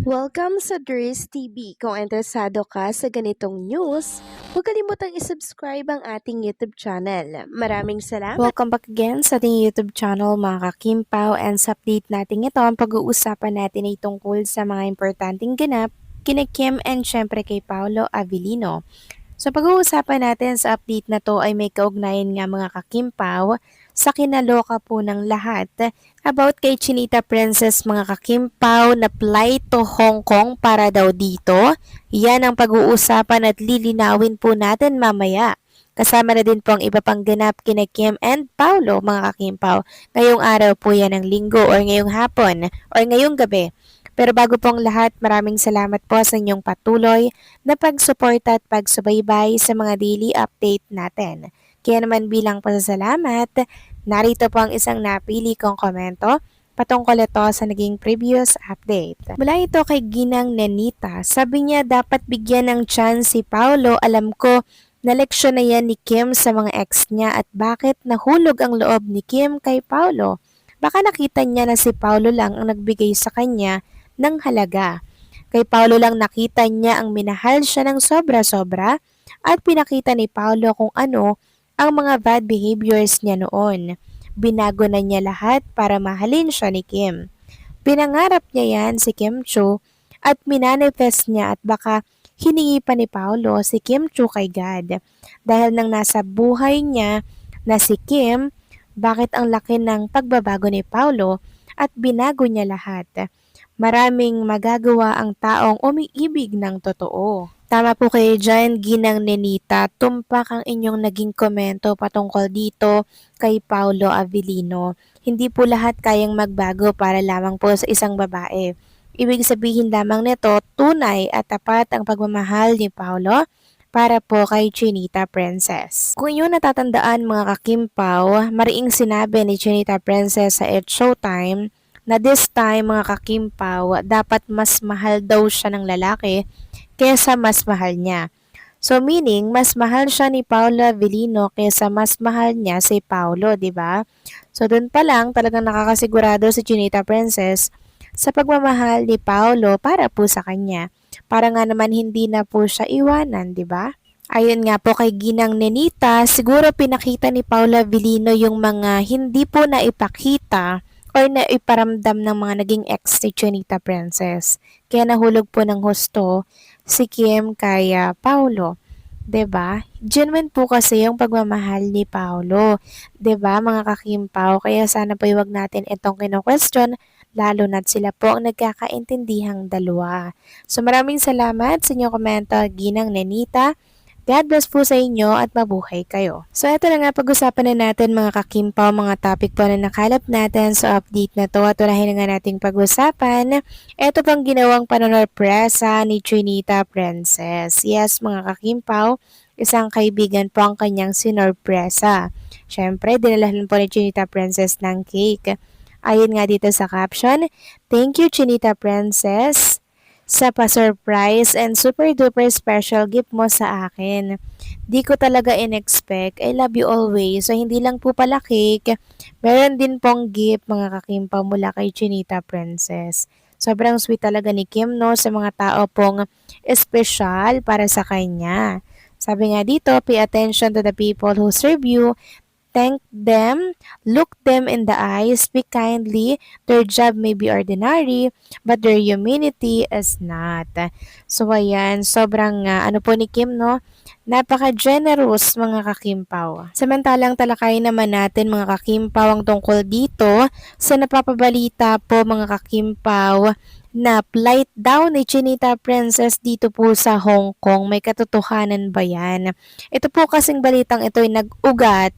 Welcome sa Dris TV. Kung interesado ka sa ganitong news, huwag kalimutang isubscribe ang ating YouTube channel. Maraming salamat! Welcome back again sa ating YouTube channel mga kakimpaw, and sa update natin ito, ang pag-uusapan natin ay tungkol sa mga importanteng ganap kina Kim and syempre kay Paolo Avellino. So pag-uusapan natin sa update na to ay may kaugnayan nga mga kakimpaw sa kinaloka po ng lahat about kay Chinita Princess mga kakimpaw na flight to Hong Kong para daw dito. Yan ang pag-uusapan at lilinawin po natin mamaya. Kasama na din po ang iba pang ganap kina Kim and Paolo mga kakimpaw. Ngayong araw po yan ng linggo or ngayong hapon or ngayong gabi. Pero bago pong lahat, maraming salamat po sa inyong patuloy na pagsuporta at pagsubaybay sa mga daily update natin. Kaya naman bilang pasasalamat, narito po ang isang napili kong komento patungkol ito sa naging previous update. Mula ito kay Ginang Nenita, sabi niya dapat bigyan ng chance si Paolo. Alam ko na leksyon na yan ni Kim sa mga ex niya at bakit nahulog ang loob ni Kim kay Paolo. Baka nakita niya na si Paolo lang ang nagbigay sa kanya ng halaga. Kay Paolo lang nakita niya ang minahal siya ng sobra-sobra at pinakita ni Paolo kung ano ang mga bad behaviors niya noon. Binago na niya lahat para mahalin siya ni Kim. Pinangarap niya yan si Kim Cho at minanifest niya at baka hiningi pa ni Paolo si Kim Cho kay God. Dahil nang nasa buhay niya na si Kim, bakit ang laki ng pagbabago ni Paolo at binago niya lahat? Maraming magagawa ang taong umiibig ng totoo. Tama po kayo dyan, Ginang Nenita. Tumpak ang inyong naging komento patungkol dito kay Paolo Avellino. Hindi po lahat kayang magbago para lamang po sa isang babae. Ibig sabihin lamang nito, tunay at tapat ang pagmamahal ni Paolo para po kay Chinita Princess. Kung inyong natatandaan mga kakimpaw, mariing sinabi ni Chinita Princess sa It's Showtime na this time mga kakimpaw, dapat mas mahal daw siya ng lalaki kesa mas mahal niya. So meaning, mas mahal siya ni Paolo Avellino kesa mas mahal niya si Paolo, di ba? So dun pa lang talagang nakakasigurado si Chinita Princess sa pagmamahal ni Paolo para po sa kanya. Para nga naman hindi na po siya iwanan, di ba? Ayon nga po kay Ginang Nenita, siguro pinakita ni Paolo Avellino yung mga hindi po naipakita or na iparamdam ng mga naging ex ni Chinita Princess. Kaya nahulog po ng husto si Kim kay Paolo. 'Di ba? Genuine po kasi yung pagmamahal ni Paolo. 'Di ba mga kakimpaw? Kaya sana po iwag natin itong kino-question lalo na't sila po ang nagkakaintindihang dalawa. So maraming salamat sa inyong komento, Ginang Nenita. God bless po sa inyo at mabuhay kayo. So ito na nga pag-usapan na natin mga kakimpaw, mga topic po na nakalap natin sa update na to at unahin na nga nating pag-usapan. Ito pang ginawang panonorpresa ni Chinita Princess. Yes mga kakimpaw, isang kaibigan po ang kanyang sinorpresa. Siyempre, dinalahan po ni Chinita Princess ng cake. Ayon nga dito sa caption, "Thank you Chinita Princess sa pa-surprise and super duper special gift mo sa akin. Di ko talaga in-expect. I love you always." So, hindi lang po pala cake. Meron din pong gift mga kakimpa mula kay Chinita Princess. Sobrang sweet talaga ni Kim no sa mga tao pong espesyal para sa kanya. Sabi nga dito, pay attention to the people who serve you. Thank them, look them in the eyes, speak kindly. Their job may be ordinary, but their humanity is not. So ayan, sobrang ano po ni Kim no, napaka-generous mga kakimpaw. Samantalang talakayin naman natin mga kakimpaw ang tungkol dito sa napapabalita po mga kakimpaw na flight daw ni Chinita Princess dito po sa Hong Kong. May katotohanan ba yan? Ito po kasing balitang ito ay nag-ugat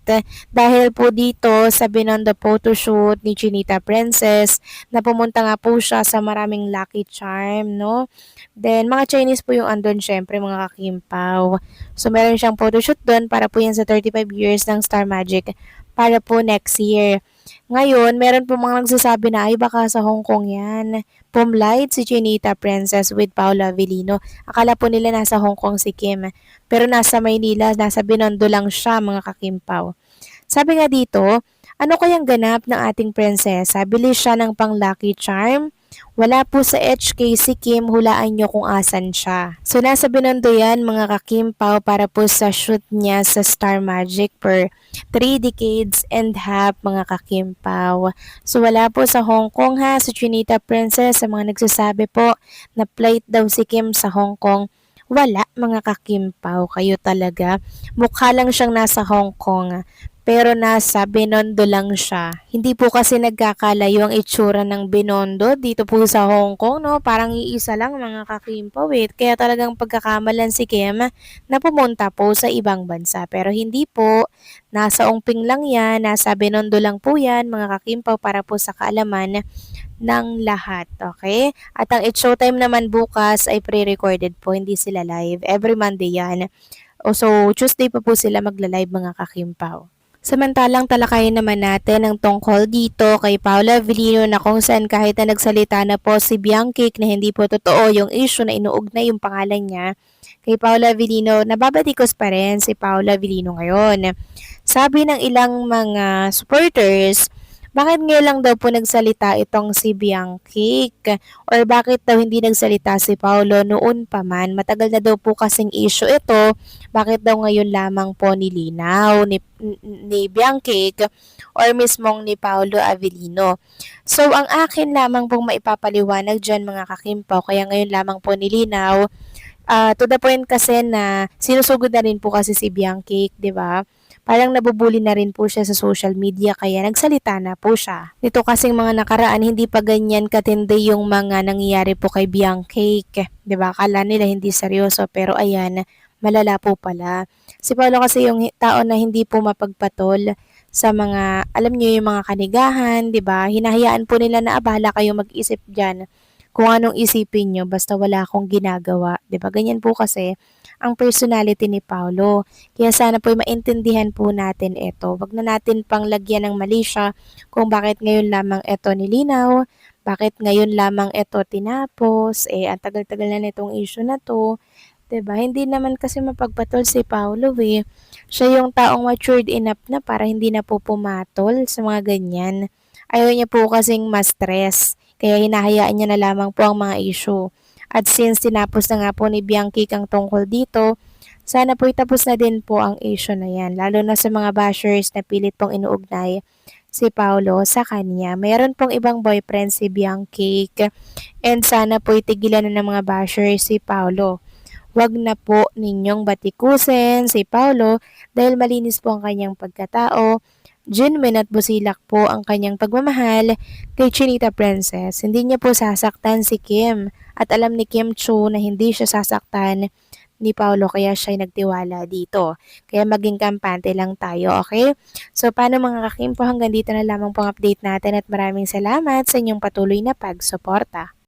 dahil po dito sa Binondo photoshoot ni Chinita Princess na pumunta nga po siya sa maraming Lucky Charm, no? Then, mga Chinese po yung andun syempre, mga kakimpaw. So, meron siyang photoshoot doon para po yan sa 35 years ng Star Magic para po next year. Ngayon, meron po mga nagsasabi na ay baka sa Hong Kong yan. Pumlight si Chinita Princess with Paolo Avellino. Akala po nila nasa Hong Kong si Kim. Pero nasa Maynila, nasa Binondo lang siya mga kakimpaw. Sabi nga dito, ano kayang ganap ng ating prinsesa? Bili siya ng pang Lucky Charm? Wala po sa HK si Kim, hulaan nyo kung asan siya. So nasa Binondo yan mga ka-Kim Pao para po sa shoot niya sa Star Magic per 3 decades and half mga ka-Kim Pao. So wala po sa Hong Kong ha, sa Chinita Princess, sa mga nagsasabi po na flight daw si Kim sa Hong Kong. Wala mga ka-Kim Pao, kayo talaga. Mukha lang siyang nasa Hong Kong pero nasa Binondo lang siya. Hindi po kasi nagkakalayo ang itsura ng Binondo dito po sa Hong Kong, no? Parang iisa lang mga kakimpaw eh. Kaya talagang pagkakamalan si Kim na pumunta po sa ibang bansa. Pero hindi po, nasa Ongping lang yan, nasa Binondo lang po yan mga kakimpaw para po sa kaalaman ng lahat, okay? At ang It's Showtime naman bukas ay pre-recorded po, hindi sila live. Every Monday yan. So, Tuesday pa po sila magla-live mga kakimpaw. Samantalang talakayin naman natin ang tungkol dito kay Paula Avellino na kung saan kahit na nagsalita na po si Bianchi na hindi po totoo yung issue na inuugnay yung pangalan niya kay Paula Avellino, nababatikos pa rin si Paula Avellino ngayon. Sabi ng ilang mga supporters, bakit ngayon lang daw po nagsalita itong si Bianchi? Or bakit daw hindi nagsalita si Paolo noon pa man? Matagal na daw po kasing issue ito. Bakit daw ngayon lamang po nilinaw ni Bianchi or mismong ni Paolo Avellino? So, ang akin lamang pong maipapaliwanag dyan mga kakimpaw, kaya ngayon lamang po nilinaw, to the point kasi na sinusugod na rin po kasi si Bianchi, di ba? Parang nabubuli na rin po siya sa social media kaya nagsalita na po siya. Dito kasing mga nakaraan hindi pa ganyan katindi yung mga nangyayari po kay Bianchi. 'Di ba? Akala nila hindi seryoso pero ayan, malala po pala. Si Paolo kasi yung tao na hindi po mapagpatol sa mga, alam niyo yung mga kanigahan, 'di ba? Hinahayaan po nila na abala kayo mag-isip diyan kung anong isipin nyo basta wala akong ginagawa. 'Di ba? Ganyan po kasi ang personality ni Paolo. Kaya sana po maintindihan po natin ito. Wag na natin pang lagyan ng mali siya kung bakit ngayon lamang ito nilinaw, bakit ngayon lamang ito tinapos, ang tagal-tagal na nitong issue na to. 'Di ba? Hindi naman kasi mapagpatol si Paolo eh. Siya yung taong matured enough na para hindi na po pumatol sa mga ganyan. Ayaw niya po kasing ma-stress. Kaya hinahayaan niya na lamang po ang mga issue. At since tinapos na nga po ni Bianchi ang tungkol dito, sana po itapos na din po ang issue na yan. Lalo na sa mga bashers na pilit pong inuugnay si Paolo sa kanya. Mayroon pong ibang boyfriend si Bianchi and sana po itigilan na ng mga bashers si Paolo. Wag na po ninyong batikusin si Paolo dahil malinis po ang kanyang pagkatao. Genuine at busilak po ang kanyang pagmamahal kay Chinita Princess. Hindi niya po sasaktan si Kim at alam ni Kim Chu na hindi siya sasaktan ni Paolo kaya siya ay nagtiwala dito. Kaya maging kampante lang tayo, okay? So paano mga kakim po, hanggang dito na lamang pong update natin at maraming salamat sa inyong patuloy na pagsuporta.